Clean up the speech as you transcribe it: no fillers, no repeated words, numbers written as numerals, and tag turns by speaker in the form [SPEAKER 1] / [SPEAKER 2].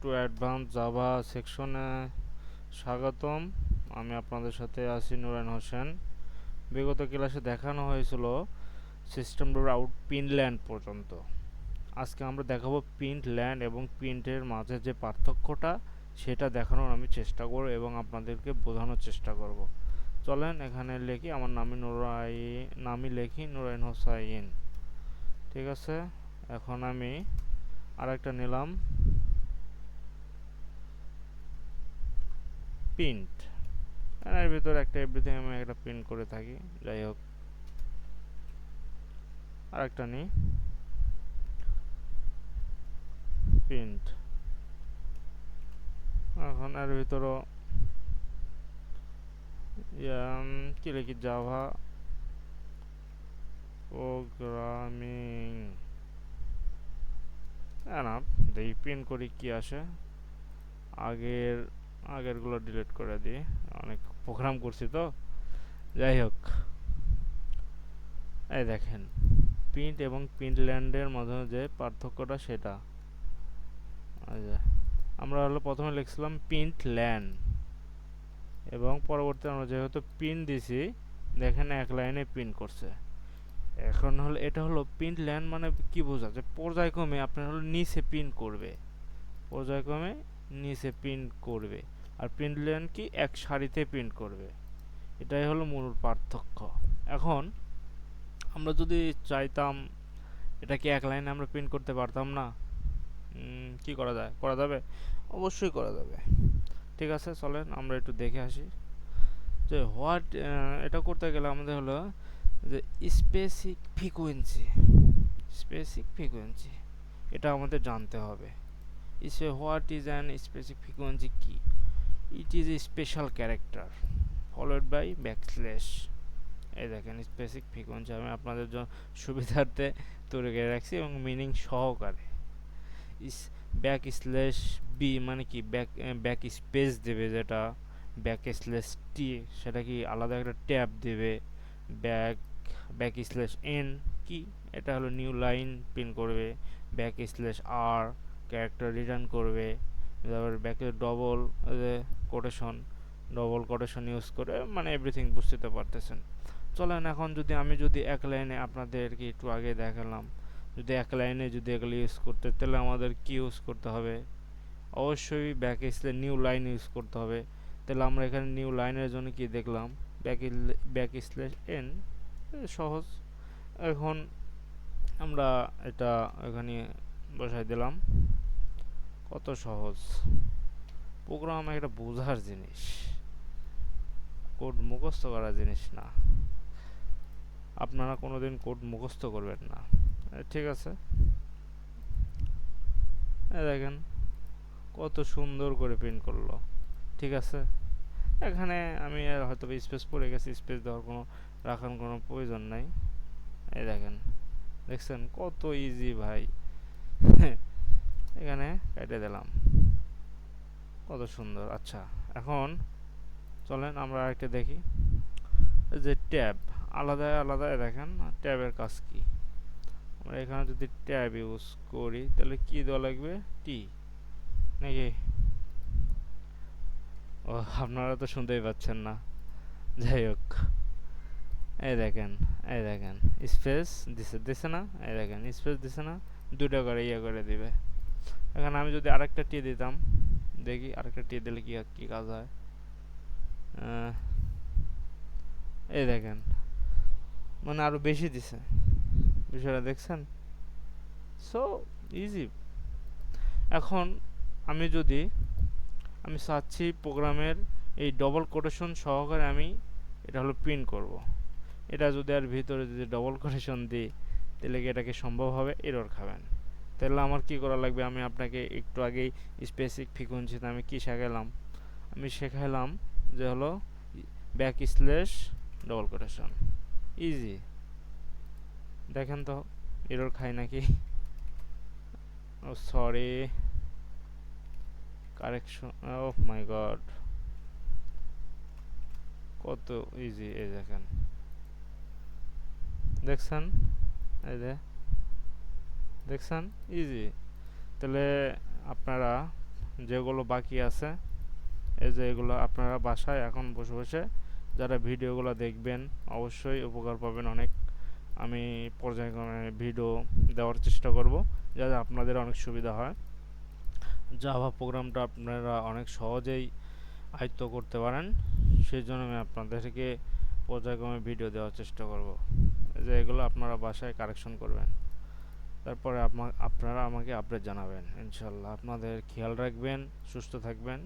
[SPEAKER 1] To advance Java সেকশনে স্বাগতম। আমি আপনাদের সাথে আছি নুরাইন হোসেন। বিগত ক্লাসে দেখানো হয়েছিল সিস্টেম ডোর আউট প্রিন্ট ল্যান্ড পর্যন্ত। আজকে আমরা দেখাবো প্রিন্ট ল্যান্ড এবং প্রিন্টের মাঝে যে পার্থক্যটা সেটা দেখানোর আমি চেষ্টা করব এবং আপনাদেরকে বোঝানোর চেষ্টা করব। চলেন এখানে লিখি আমার নামই লিখি নুরাইন হোসাইন। ঠিক আছে, এখন আমি আরেকটা নিলাম প্রিন্ট। এর ভিতরে একটা এভরিথিং আমি একটা প্রিন্ট করে থাকি। যাই হোক, আরেকটা নিই প্রিন্ট। এখন এর ভিতরও কি লিখি, জাভা প্রোগ্রামিং না, দেখি প্রিন্ট করি কি আসে। আগের আগেরগুলো ডিলিট করে দিই, অনেক প্রোগ্রাম করছি তো। যাই হোক, এই দেখেন প্রিন্ট এবং প্রিন্ট ল্যান্ডের মধ্যে যে পার্থক্যটা সেটা। আচ্ছা, আমরা হলো প্রথমে লিখছিলাম প্রিন্ট ল্যান্ড এবং পরবর্তী আমরা যেহেতু প্রিন্ট দিছি, দেখেন এক লাইনে প্রিন্ট করছে। এখন হলো এটা হলো প্রিন্ট ল্যান্ড মানে কি বোঝাচ্ছে, পর্যায়ক্রমে আপনার হলো নিচে প্রিন্ট করবে, পর্যায়ক্রমে নিচে প্রিন্ট করবে। আর প্রিন্ট ল্যান্ড কি এক সারিতে প্রিন্ট করবে। এটাই হলো মূল পার্থক্য। এখন আমরা যদি চাইতাম এটা কি এক লাইনে আমরা প্রিন্ট করতে পারতাম না? কি করা যায়, করা যাবে? অবশ্যই করা যাবে। ঠিক আছে, চলেন আমরা একটু দেখে আসি যে এটা করতে গেলে আমাদের হলো যে স্পেসিফিক ফ্রিকোয়েন্সি এটা আমাদের জানতে হবে। What is an specific frequency কি? It is a special character followed by backslash. এই দেখেন স্পেসিফিক ফ্রিকোয়েন্সি আমি আপনাদের জন্য সুবিধার্থে তৈরি করে রাখছি এবং মিনিং সহকারে। ইস ব্যাক স্ল্যাশ বি মানে কি, ব্যাক স্পেস দেবে, যেটা ব্যাক স্ল্যাশ টি সেটা কি আলাদা একটা ট্যাব দেবে। ব্যাক ব্যাক স্ল্যাশ এন কি, এটা হলো নিউ লাইন প্রিন্ট করবে। Backslash r character return করবে। তারপর ব্যাকে ডবল কোটেশন ইউজ করে, মানে এভরিথিং বুঝতে তো পারতেছেন। চলেন এখন আমি এক লাইনে আপনাদেরকে একটু আগে দেখালাম, যদি এক লাইনে যদি এগুলো ইউজ করতে, তাহলে আমাদের কি ইউজ করতে হবে? অবশ্যই back slash new line use করতে হবে। তাহলে আমরা এখানে নিউ লাইনের জন্য কি দেখলাম, ব্যাক স্ল্যাশ এন, সহজ। এখন আমরা এটা এখানে বসাই দিলাম, কত সহজ। প্রোগ্রাম একটা বোঝার জিনিস, কোড মুখস্থ করার জিনিস না। আপনারা কোনোদিন কোড মুখস্থ করবেন না। ঠিক আছে, দেখেন কত সুন্দর করে প্রিন্ট করলো। ঠিক আছে, এখানে আমি আর হয়তো স্পেস পড়ে গেছি, স্পেস দেওয়ার রাখার কোনো প্রয়োজন নাই। এই দেখেন, দেখছেন কত ইজি ভাই। এখানে কেটে দিলাম, কত সুন্দর। আচ্ছা, এখন চলেন আমরা আরেকটা দেখি যে ট্যাব আলাদা আলাদা। দেখেন ট্যাবের কাজ কি। আমরা এখানে যদি ট্যাব ইউজ করি তাহলে কি দেওয়া লাগবে, টি নাকি? ও, আপনারা তো শুনতেই পাচ্ছেন না। যাই হোক, এই দেখেন, এই দেখেন স্পেস দিছে না, এই দেখেন স্পেস দিছে না, দুটো করে করে দিবে। এখন আমি যদি আরেকটা টি দিতাম, দেখি আরেকটা টি দিলে কি কি কাজ হয়। এই দেখেন, মানে আরো বেশি দিছে, বিষয়টা দেখছেন? So easy. এখন আমি যদি আমি চাচ্ছি প্রোগ্রামের এই ডবল কোটেশন সহকারে আমি এটা হলো প্রিন্ট করব। এটা যদি আর ভিতরে যদি ডবল কোটেশন দিই তাহলে কি এটা কি সম্ভব হবে? এরর খাবেন। তাহলে আমার কি করা লাগবে, আমি আপনাকে একটু আগেই স্পেসিফিক ফ্রিকোয়েন্সিতে আমি কি শেখালাম, আমি শেখালাম যে হলো back slash double quotation. Easy, দেখেন তো এরর খাই নাকি? ও সরি, কারেকশন, ও মাই গড, কত ইজি। এই দেখেন, দেখছেন? এই যে দেখছেন, ইজি। তাহলে আপনারা যেগুলো বাকি আছে, এই যে এগুলো আপনারা বাসায় এখন বসে বসে যারা ভিডিওগুলো দেখবেন অবশ্যই উপকার পাবেন অনেক। আমি পর্যায়ক্রমে ভিডিও দেওয়ার চেষ্টা করব যাতে আপনাদের অনেক সুবিধা হয়, জাভা প্রোগ্রামটা আপনারা অনেক সহজেই আয়ত্ত করতে পারেন। সেই জন্য আমি আপনাদেরকে পর্যায়ক্রমে ভিডিও দেওয়ার চেষ্টা করব, যে এগুলো আপনারা বাসায় কারেকশন করবেন। তারপরে আপনারা আমাকে আপডেট জানাবেন ইনশাল্লাহ। আপনাদের খেয়াল রাখবেন, সুস্থ থাকবেন।